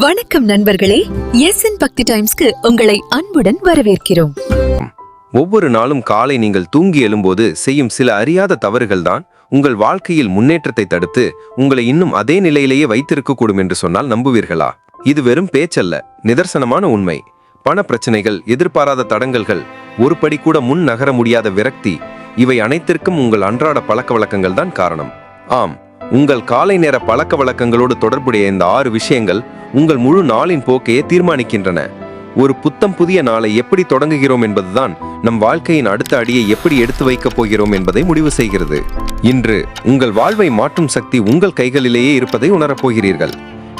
வணக்கம் நண்பர்களே, எஸ்என் பக்தி டைம்ஸ்க்கு உங்களை அன்புடன் வரவேற்கிறோம். ஒவ்வொரு நாளும் காலை நீங்கள் தூங்கி எழும்போது செய்யும் சில அறியாத தவறுகள் தான் உங்கள் வாழ்க்கையில் முன்னேற்றத்தை தடுத்து உங்களை இன்னும் அதே நிலையிலேயே வைத்திருக்கக்கூடும் என்று சொன்னால் நம்புவீர்களா? இது வெறும் பேச்சல்ல, நிதர்சனமான உண்மை. பண பிரச்சனைகள், எதிர்பாராத தடங்கல்கள், ஒரு படி கூட முன் நகர முடியாத விரக்தி, இவை அனைத்திற்கும் உங்கள் அன்றாட பழக்க வழக்கங்கள் தான் காரணம். ஆம், உங்கள் காலை நேர பழக்க வழக்கங்களோடு தொடர்புடைய இந்த 6 விஷயங்கள் உங்கள் முழு நாளின் போக்கையே தீர்மானிக்கின்றன. ஒரு புத்தம் புதிய நாளை எப்படி தொடங்குகிறோம் என்பதுதான் நம் வாழ்க்கையின் அடுத்த அடியை எப்படி எடுத்து வைக்கப் போகிறோம் என்பதை முடிவு செய்கிறது. இன்று உங்கள் வாழ்வை மாற்றும் சக்தி உங்கள் கைகளிலேயே இருப்பதை உணரப்போகிறீர்கள்.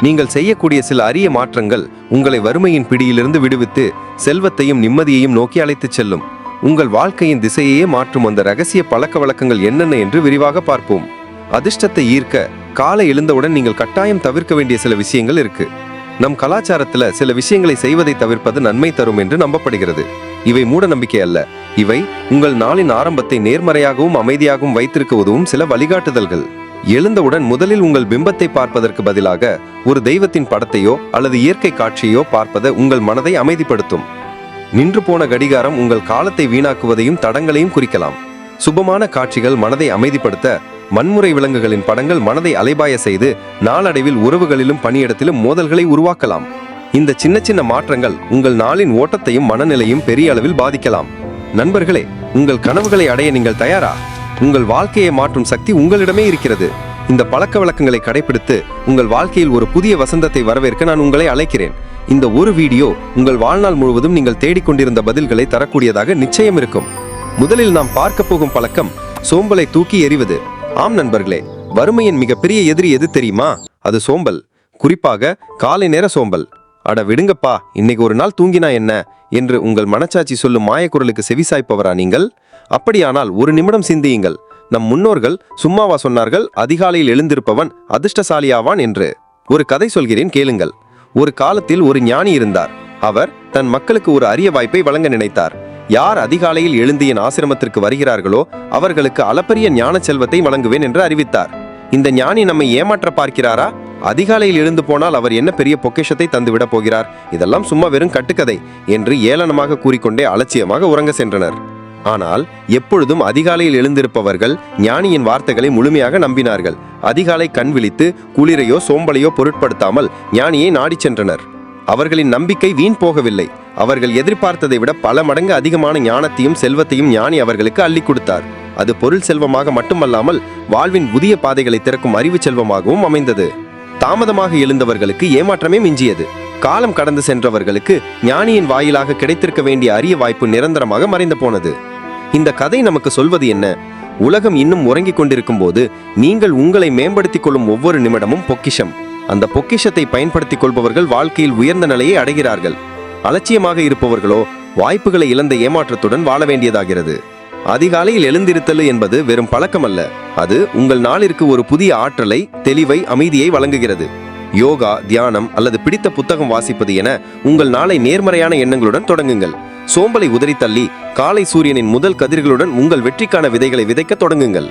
நீங்கள் செய்யக்கூடிய சில அரிய மாற்றங்கள் உங்களை வறுமையின் பிடியிலிருந்து விடுவித்து செல்வத்தையும் நிம்மதியையும் நோக்கி அழைத்துச் செல்லும். உங்கள் வாழ்க்கையின் திசையையே மாற்றும் அந்த ரகசிய பழக்க வழக்கங்கள் என்னென்ன என்று விரிவாக பார்ப்போம். அதிர்ஷ்டத்தை ஈர்க்க காலை எழுந்தவுடன் நீங்கள் கட்டாயம் தவிர்க்க வேண்டிய சில விஷயங்கள் இருக்கு. நம் கலாச்சாரத்துல சில விஷயங்களை செய்வதை தவிர்ப்பது நன்மை தரும் என்று நம்பப்படுகிறது. இவை மூட நம்பிக்கை அல்ல. இவை உங்கள் நாளின் ஆரம்பத்தை நேர்மறையாகவும் அமைதியாகவும் வைத்திருக்க உதவும் சில வழிகாட்டுதல்கள். எழுந்தவுடன் முதலில் உங்கள் பிம்பத்தை பார்ப்பதற்கு பதிலாக ஒரு தெய்வத்தின் படத்தையோ அல்லது இயற்கை காட்சியோ பார்ப்பது உங்கள் மனதை அமைதிப்படுத்தும். நின்று போன கடிகாரம் உங்கள் காலத்தை வீணாக்குவதையும் தடங்களையும் குறிக்கலாம். சுபமான காட்சிகள் மனதை அமைதிப்படுத்த, வன்முறை விலங்குகளின் படங்கள் மனதை அலைபாய செய்து நாளடைவில் உறவுகளிலும் பணியிடத்திலும் மோதல்களை உருவாக்கலாம். இந்த சின்ன சின்ன மாற்றங்கள் உங்கள் நாளின் ஓட்டத்தையும் மனநிலையும் பெரிய அளவில் பாதிக்கலாம். நண்பர்களே, உங்கள் கனவுகளை அடைய நீங்கள் தயாரா? உங்கள் வாழ்க்கையை மாற்றும் சக்தி உங்களிடமே இருக்கிறது. இந்த பழக்க வழக்கங்களை கடைபிடித்து உங்கள் வாழ்க்கையில் ஒரு புதிய வசந்தத்தை வரவேற்க நான் உங்களை அழைக்கிறேன். இந்த ஒரு வீடியோ உங்கள் வாழ்நாள் முழுவதும் நீங்கள் தேடிக்கொண்டிருந்த பதில்களை தரக்கூடியதாக நிச்சயம் இருக்கும். முதலில் நாம் பார்க்க போகும் பழக்கம் சோம்பலை தூக்கி எறிவது. ஆம் நண்பர்களே, வறுமையின் மிகப்பெரிய எதிரி எது தெரியுமா? அது சோம்பல். குறிப்பாக காலை நேர சோம்பல். அட விடுங்கப்பா, இன்னைக்கு ஒரு நாள் தூங்கினா என்ன என்று உங்கள் மனச்சாட்சி சொல்லும் மாயக்குரலுக்கு செவிசாய்ப்பவரா நீங்கள்? அப்படியானால் ஒரு நிமிடம் சிந்தியுங்கள். நம் முன்னோர்கள் சும்மாவா சொன்னார்கள், அதிகாலையில் எழுந்திருப்பவன் அதிர்ஷ்டசாலியாவான் என்று? ஒரு கதை சொல்கிறேன், கேளுங்கள். ஒரு காலத்தில் ஒரு ஞானி இருந்தார். அவர் தன் மக்களுக்கு ஒரு அரிய வாய்ப்பை வழங்க நினைத்தார். யார் அதிகாலையில் எழுந்து என் ஆசிரமத்திற்கு வருகிறார்களோ அவர்களுக்கு அளப்பரிய ஞான செல்வத்தை வழங்குவேன் என்று அறிவித்தார். இந்த ஞானி நம்மை ஏமாற்ற பார்க்கிறாரா? அதிகாலையில் எழுந்து போனால் அவர் என்ன பெரிய பொக்கிஷத்தை தந்துவிட போகிறார்? இதெல்லாம் சும்மா வெறும் கட்டுக்கதை என்று ஏளனமாக கூறிக்கொண்டே அலட்சியமாக உறங்க சென்றனர். ஆனால் எப்பொழுதும் அதிகாலையில் எழுந்திருப்பவர்கள் ஞானியின் வார்த்தைகளை முழுமையாக நம்பினார்கள். அதிகாலை கண் விழித்து குளிரையோ சோம்பலையோ பொருட்படுத்தாமல் ஞானியை நாடி சென்றனர். அவர்களின் நம்பிக்கை வீண் போகவில்லை. அவர்கள் எதிர்பார்த்ததை விட பல மடங்கு அதிகமான ஞானத்தையும் செல்வத்தையும் ஞானி அவர்களுக்கு அள்ளி கொடுத்தார். அது பொருள் செல்வமாக மட்டுமல்லாமல் வாழ்வின் புதிய பாதைகளை திறக்கும் அறிவு செல்வமாகவும் அமைந்தது. தாமதமாக எழுந்தவர்களுக்கு ஏமாற்றமே மிஞ்சியது. காலம் கடந்து சென்றவர்களுக்கு ஞானியின் வாயிலாக கிடைத்திருக்க வேண்டிய அரிய வாய்ப்பு நிரந்தரமாக மறைந்து போனது. இந்த கதை நமக்கு சொல்வது என்ன? உலகம் இன்னும் உறங்கிக் கொண்டிருக்கும் போது நீங்கள் உங்களை மேம்படுத்திக் கொள்ளும் ஒவ்வொரு நிமிடமும் பொக்கிஷம். அந்த பொக்கிஷத்தை பயன்படுத்திக் கொள்பவர்கள் வாழ்க்கையில் உயர்ந்த நிலையை அடைகிறார்கள். அலட்சியமாக இருப்பவர்களோ வாய்ப்புகளை இழந்த ஏமாற்றத்துடன் வாழ வேண்டியதாகிறது. அதிகாலையில் எழுந்திருத்தல் என்பது வெறும் பழக்கம் அல்ல. அது உங்கள் நாளிற்கு ஒரு புதிய ஆற்றலை, தெளிவை, அமைதியை வழங்குகிறது. யோகா, தியானம் அல்லது பிடித்த புத்தகம் வாசிப்பது என உங்கள் நாளை நேர்மறையான எண்ணங்களுடன் தொடங்குங்கள். சோம்பலை உதறி தள்ளி காலை சூரியனின் முதல் கதிர்களுடன் உங்கள் வெற்றிக்கான விதைகளை விதைக்க தொடங்குங்கள்.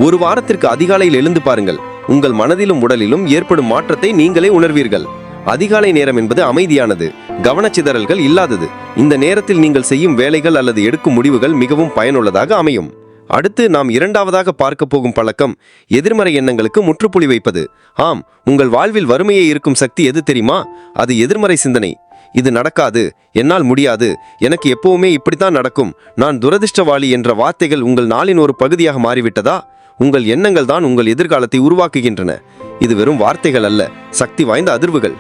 ஒரு வாரத்திற்கு அதிகாலையில் எழுந்து பாருங்கள். உங்கள் மனதிலும் உடலிலும் ஏற்படும் மாற்றத்தை நீங்களே உணர்வீர்கள். அதிகாலை நேரம் என்பது அமைதியானது, கவனச்சிதறல்கள் இல்லாதது. இந்த நேரத்தில் நீங்கள் செய்யும் வேலைகள் அல்லது எடுக்கும் முடிவுகள் மிகவும் பயனுள்ளதாக அமையும். அடுத்து நாம் இரண்டாவதாக பார்க்க போகும் பழக்கம் எதிர்மறை எண்ணங்களுக்கு முற்றுப்புள்ளி வைப்பது. ஆம், உங்கள் வாழ்வில் வறுமையே இருக்கும் சக்தி எது தெரியுமா? அது எதிர்மறை சிந்தனை. இது நடக்காது, என்னால் முடியாது, எனக்கு எப்பவுமே இப்படித்தான் நடக்கும், நான் துரதிர்ஷ்டவாளி என்ற வார்த்தைகள் உங்கள் நாளின் ஒரு பகுதியாக மாறிவிட்டதா? உங்கள் எண்ணங்கள் தான் உங்கள் எதிர்காலத்தை உருவாக்குகின்றன. இது வெறும் வார்த்தைகள் அல்ல, சக்தி வாய்ந்த அதிர்வுகள்.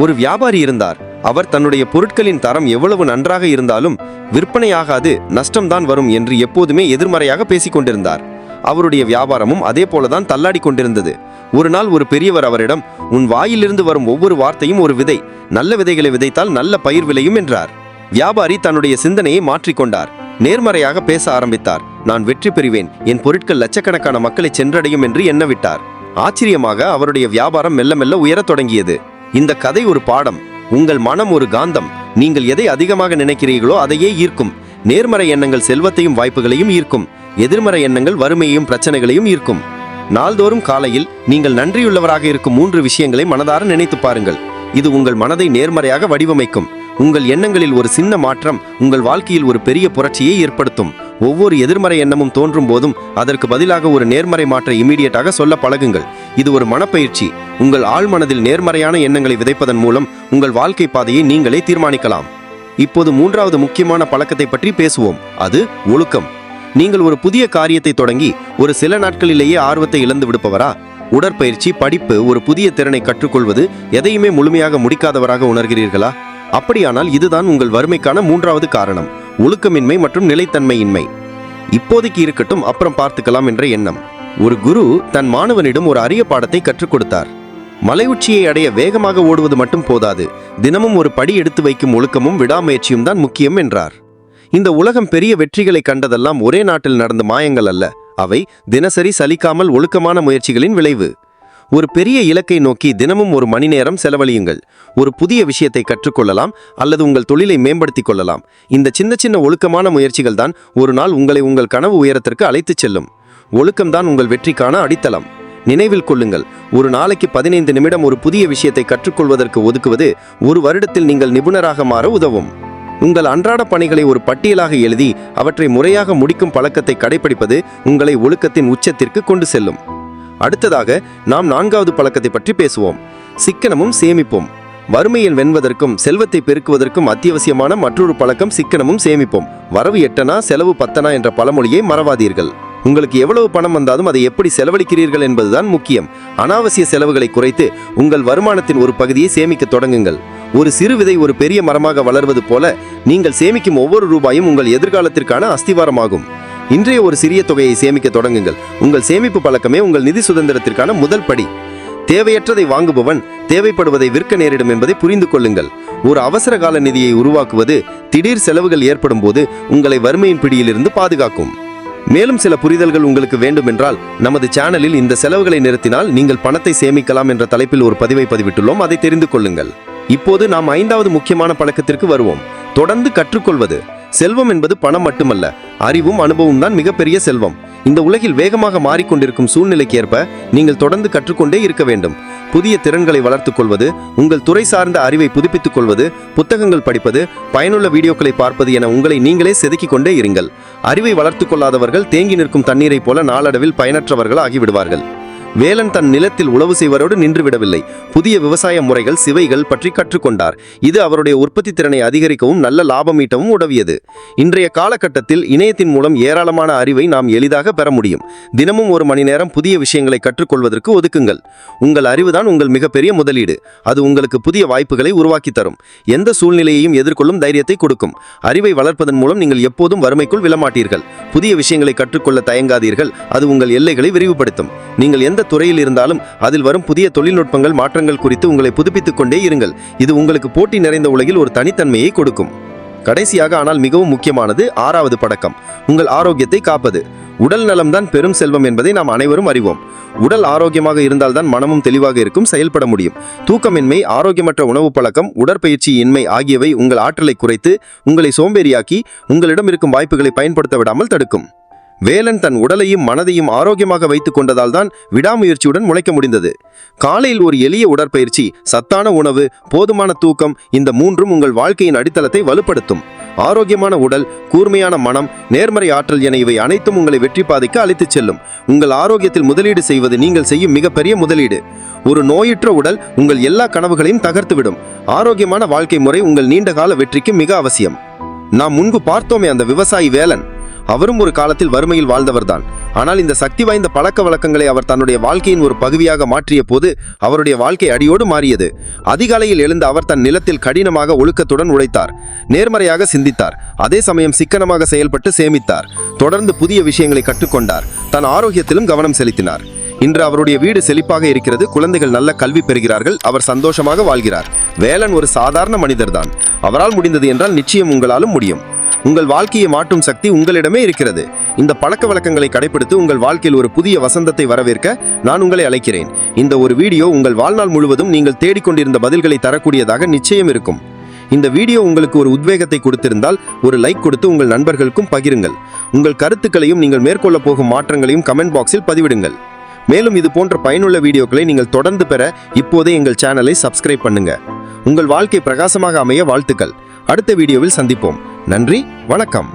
ஒரு வியாபாரி இருந்தார். அவர் தன்னுடைய பொருட்களின் தரம் எவ்வளவு நன்றாக இருந்தாலும் விற்பனையாகாது, நஷ்டம்தான் வரும் என்று எப்போதுமே எதிர்மறையாக பேசிக் கொண்டிருந்தார். அவருடைய வியாபாரமும் அதே போலதான் தள்ளாடி கொண்டிருந்தது. ஒரு நாள் ஒரு பெரியவர் அவரிடம், உன் வாயிலிருந்து வரும் ஒவ்வொரு வார்த்தையும் ஒரு விதை, நல்ல விதைகளை விதைத்தால் நல்ல பயிர் விளையும் என்றார். வியாபாரி தன்னுடைய சிந்தனையை மாற்றிக்கொண்டார். நேர்மறையாக பேச ஆரம்பித்தார். நான் வெற்றி பெறுவேன், என் பொருட்கள் லட்சக்கணக்கான மக்களை சென்றடையும் என்று எண்ணவிட்டார். ஆச்சரியமாக அவருடைய வியாபாரம் மெல்ல மெல்ல உயரத் தொடங்கியது. இந்த கதை ஒரு பாடம். உங்கள் மனம் ஒரு காந்தம். நீங்கள் எதை அதிகமாக நினைக்கிறீர்களோ அதையே ஈர்க்கும். நேர்மறை எண்ணங்கள் செல்வத்தையும் வாய்ப்புகளையும் ஈர்க்கும். எதிர்மறை எண்ணங்கள் வறுமையையும் பிரச்சனைகளையும் ஈர்க்கும். நாள்தோறும் காலையில் நீங்கள் நன்றியுள்ளவராக இருக்கும் 3 விஷயங்களை மனதார நினைத்து பாருங்கள். இது உங்கள் மனதை நேர்மறையாக வடிவமைக்கும். உங்கள் எண்ணங்களில் ஒரு சின்ன மாற்றம் உங்கள் வாழ்க்கையில் ஒரு பெரிய புரட்சியை ஏற்படுத்தும். ஒவ்வொரு எதிர்மறை எண்ணமும் தோன்றும் போதும் அதற்கு பதிலாக ஒரு நேர்மறை மாற்றை இமீடியட்டாக சொல்ல பழகுங்கள். இது ஒரு மனப்பயிற்சி. உங்கள் ஆழ்மனதில் நேர்மறையான எண்ணங்களை விதைப்பதன் மூலம் உங்கள் வாழ்க்கை பாதையை நீங்களே தீர்மானிக்கலாம். இப்போது மூன்றாவது முக்கியமான பழக்கத்தை பற்றி பேசுவோம். அது ஒழுக்கம். நீங்கள் ஒரு புதிய காரியத்தை தொடங்கி ஒரு சில நாட்களிலேயே ஆர்வத்தை இழந்து விடுப்பவரா? உடற்பயிற்சி, படிப்பு, ஒரு புதிய திறனை கற்றுக்கொள்வது, எதையுமே முழுமையாக முடிக்காதவராக உணர்கிறீர்களா? அப்படியானால் இதுதான் உங்கள் வறுமைக்கான மூன்றாவது காரணம்: ஒழுக்கமின்மை மற்றும் நிலைத்தன்மையின்மை. இப்போதைக்கு இருக்கட்டும், அப்புறம் பார்த்துக்கலாம் என்ற எண்ணம். ஒரு குரு தன் மாணவனிடம் ஒரு அரிய பாடத்தை கற்றுக் கொடுத்தார். மலை உச்சியை அடைய வேகமாக ஓடுவது மட்டும் போதாது, தினமும் ஒரு படி எடுத்து வைக்கும் ஒழுக்கமும் விடாமுயற்சியும் தான் முக்கியம் என்றார். இந்த உலகம் பெரிய வெற்றிகளை கண்டதெல்லாம் ஒரே நாட்டில் நடந்த மாயங்கள் அல்ல, அவை தினசரி சலிக்காமல் ஒழுக்கமான முயற்சிகளின் விளைவு. ஒரு பெரிய இலக்கை நோக்கி தினமும் ஒரு மணி நேரம் செலவழியுங்கள். ஒரு புதிய விஷயத்தை கற்றுக்கொள்ளலாம் அல்லது உங்கள் தொழிலை மேம்படுத்திக் கொள்ளலாம். இந்த சின்ன சின்ன ஒழுக்கமான முயற்சிகள் தான் ஒரு நாள் உங்களை உங்கள் கனவு உயரத்திற்கு அழைத்துச் செல்லும். ஒழுக்கம்தான் உங்கள் வெற்றிக்கான அடித்தளம். நினைவில் கொள்ளுங்கள், ஒரு நாளைக்கு 15 நிமிடம் ஒரு புதிய விஷயத்தை கற்றுக்கொள்வதற்கு ஒதுக்குவது ஒரு வருடத்தில் நீங்கள் நிபுணராக மாற உதவும். உங்கள் அன்றாட பணிகளை ஒரு பட்டியலாக எழுதி அவற்றை முறையாக முடிக்கும் பழக்கத்தை கடைபிடிப்பது உங்களை ஒழுக்கத்தின் உச்சத்திற்கு கொண்டு செல்லும். அடுத்ததாக நாம் 4வது பழக்கத்தை பற்றி பேசுவோம்: சிக்கனமும் சேமிப்பும். வறுமையில் வெல்வதற்கும் செல்வத்தை பெருக்குவதற்கும் அத்தியாவசியமான மற்றொரு பழக்கம் சிக்கனமும் சேமிப்பும். வரவு 8 செலவு 10 என்ற பழமொழியை மறவாதீர்கள். உங்களுக்கு எவ்வளவு பணம் வந்தாலும் அதை எப்படி செலவழிக்கிறீர்கள் என்பதுதான் முக்கியம். அனாவசிய செலவுகளை குறைத்து உங்கள் வருமானத்தின் ஒரு பகுதியை சேமிக்க தொடங்குங்கள். ஒரு சிறு விதை ஒரு பெரிய மரமாக வளர்வது போல நீங்கள் சேமிக்கும் ஒவ்வொரு ரூபாயும் உங்கள் எதிர்காலத்திற்கான அஸ்திவாரமாகும். இன்றைய ஒரு சிறிய தொகையை சேமிக்க தொடங்குங்கள். உங்கள் சேமிப்பு பழக்கமே உங்கள் நிதி சுதந்திரத்திற்கான முதல் படி. தேவையற்றதை வாங்குபவன் தேவைப்படுவதை விற்க நேரிடும் என்பதை புரிந்து கொள்ளுங்கள். ஒரு அவசர கால நிதியை உருவாக்குவது திடீர் செலவுகள் ஏற்படும் போது உங்களை வறுமையின் பிடியிலிருந்து பாதுகாக்கும். மேலும் சில புரிதல்கள் உங்களுக்கு வேண்டுமென்றால் நமது சேனலில் இந்த செலவுகளை நிறுத்தினால் நீங்கள் பணத்தை சேமிக்கலாம் என்ற தலைப்பில் ஒரு பதிவை பதிவிட்டுள்ளோம், அதை தெரிந்து கொள்ளுங்கள். இப்போது நாம் 5வது முக்கியமான பழக்கத்திற்கு வருவோம்: தொடர்ந்து கற்றுக்கொள்வது. செல்வம் என்பது பணம் மட்டுமல்ல, அறிவும் அனுபவம் தான் மிகப்பெரிய செல்வம். இந்த உலகில் வேகமாக மாறிக்கொண்டிருக்கும் சூழ்நிலைக்கு ஏற்ப நீங்கள் தொடர்ந்து கற்றுக்கொண்டே இருக்க வேண்டும். புதிய திறன்களை வளர்த்துக் கொள்வது, உங்கள் துறை சார்ந்த அறிவை புதுப்பித்துக் கொள்வது, புத்தகங்கள் படிப்பது, பயனுள்ள வீடியோக்களை பார்ப்பது என உங்களை நீங்களே செதுக்கிக் கொண்டே இருங்கள். அறிவை வளர்த்துக் கொள்ளாதவர்கள் தேங்கி நிற்கும் தண்ணீரைப் போல நாளடைவில் பயனற்றவர்கள் ஆகிவிடுவார்கள். வேலன் தன் நிலத்தில் உழவு செய்வரோடு நின்றுவிடவில்லை. புதிய விவசாய முறைகள், சிவைகள் பற்றி கற்றுக்கொண்டார். இது அவருடைய உற்பத்தி திறனை அதிகரிக்கவும் நல்ல லாபம் ஈட்டவும் உதவியது. இன்றைய காலகட்டத்தில் இணையத்தின் மூலம் ஏராளமான அறிவை நாம் எளிதாக பெற முடியும். தினமும் ஒரு மணி நேரம் புதிய விஷயங்களை கற்றுக்கொள்வதற்கு ஒதுக்குங்கள். உங்கள் அறிவுதான் உங்கள் மிகப்பெரிய முதலீடு. அது உங்களுக்கு புதிய வாய்ப்புகளை உருவாக்கி தரும். எந்த சூழ்நிலையையும் எதிர்கொள்ளும் தைரியத்தை கொடுக்கும். அறிவை வளர்ப்பதன் மூலம் நீங்கள் எப்போதும் வறுமைக்குள் விழமாட்டீர்கள். புதிய விஷயங்களை கற்றுக்கொள்ள தயங்காதீர்கள். அது உங்கள் எல்லைகளை விரிவுபடுத்தும். நீங்கள் எந்த துறையில் இருந்தாலும் அதில் வரும் புதிய தொழில்நுட்பங்கள், மாற்றங்கள் குறித்து உங்களை புதுப்பித்துக் கொண்டே இருங்கள். இது உங்களுக்கு போட்டி நிறைந்த உலகில் ஒரு தனித்தன்மையை கொடுக்கும். கடைசியாக, ஆனால் மிகவும் முக்கியமானது, 6வது பழக்கம்: உங்கள் ஆரோக்கியத்தை காப்பது. உடல் நலம்தான் பெரும் செல்வம் என்பதை நாம் அனைவரும் அறிவோம். உடல் ஆரோக்கியமாக இருந்தால்தான் மனமும் தெளிவாக இருக்கும், செயல்பட முடியும். தூக்கமின்மை, ஆரோக்கியமற்ற உணவு பழக்கம், உடற்பயிற்சி இன்மை ஆகியவை உங்கள் ஆற்றலை குறைத்து உங்களை சோம்பேறியாக்கி உங்களிடம் இருக்கும் வாய்ப்புகளை பயன்படுத்த விடாமல் தடுக்கும். வேலன் தன் உடலையும் மனதையும் ஆரோக்கியமாக வைத்துக் கொண்டதால் தான் விடாமுயற்சியுடன் முளைக்க முடிந்தது. காலையில் ஒரு எளிய உடற்பயிற்சி, சத்தான உணவு, போதுமான தூக்கம், இந்த மூன்றும் உங்கள் வாழ்க்கையின் அடித்தளத்தை வலுப்படுத்தும். ஆரோக்கியமான உடல், கூர்மையான மனம், நேர்மறை ஆற்றல் என இவை அனைத்தும் உங்களை வெற்றி பாதைக்கு அழைத்துச் செல்லும். உங்கள் ஆரோக்கியத்தில் முதலீடு செய்வது நீங்கள் செய்யும் மிகப்பெரிய முதலீடு. ஒரு நோயற்ற உடல் உங்கள் எல்லா கனவுகளையும் தகர்த்துவிடும். ஆரோக்கியமான வாழ்க்கை முறை உங்கள் நீண்டகால வெற்றிக்கு மிக அவசியம். நாம் முன்பு பார்த்தோமே அந்த விவசாயி வேலன், அவரும் ஒரு காலத்தில் வறுமையில் வாழ்ந்தவர்தான். ஆனால் இந்த சக்தி வாய்ந்த பழக்க வழக்கங்களை அவர் தன்னுடைய வாழ்க்கையின் ஒரு பகுதியாக மாற்றிய போது அவருடைய வாழ்க்கை அடியோடு மாறியது. அதிகாலையில் எழுந்த அவர் தன் நிலத்தில் கடினமாக ஒழுக்கத்துடன் உழைத்தார். நேர்மறையாக சிந்தித்தார். அதே சமயம் சிக்கனமாக செயல்பட்டு சேமித்தார். தொடர்ந்து புதிய விஷயங்களை கற்றுக்கொண்டார். தன் ஆரோக்கியத்திலும் கவனம் செலுத்தினார். இன்று அவருடைய வீடு செழிப்பாக இருக்கிறது. குழந்தைகள் நல்ல கல்வி பெறுகிறார்கள். அவர் சந்தோஷமாக வாழ்கிறார். வேலன் ஒரு சாதாரண மனிதர்தான். அவரால் முடிந்தது என்றால் நிச்சயம் உங்களாலும் முடியும். உங்கள் வாழ்க்கையை மாற்றும் சக்தி உங்களிடமே இருக்கிறது. இந்த பழக்க வழக்கங்களை கடைபிடித்து உங்கள் வாழ்க்கையில் ஒரு புதிய வசந்தத்தை வரவேற்க நான் உங்களை அழைக்கிறேன். இந்த ஒரு வீடியோ உங்கள் வாழ்நாள் முழுவதும் நீங்கள் தேடிக்கொண்டிருந்த பதில்களை தரக்கூடியதாக நிச்சயம் இருக்கும். இந்த வீடியோ உங்களுக்கு ஒரு உத்வேகத்தை கொடுத்திருந்தால் ஒரு லைக் கொடுத்து உங்கள் நண்பர்களுக்கும் பகிருங்கள். உங்கள் கருத்துக்களையும் நீங்கள் மேற்கொள்ள போகும் மாற்றங்களையும் கமெண்ட் பாக்ஸில் பதிவிடுங்கள். மேலும் இது போன்ற பயனுள்ள வீடியோக்களை நீங்கள் தொடர்ந்து பெற இப்போதே எங்கள் சேனலை சப்ஸ்கிரைப் பண்ணுங்க. உங்கள் வாழ்க்கை பிரகாசமாக அமைய வாழ்த்துக்கள். அடுத்த வீடியோவில் சந்திப்போம். நன்றி, வணக்கம்.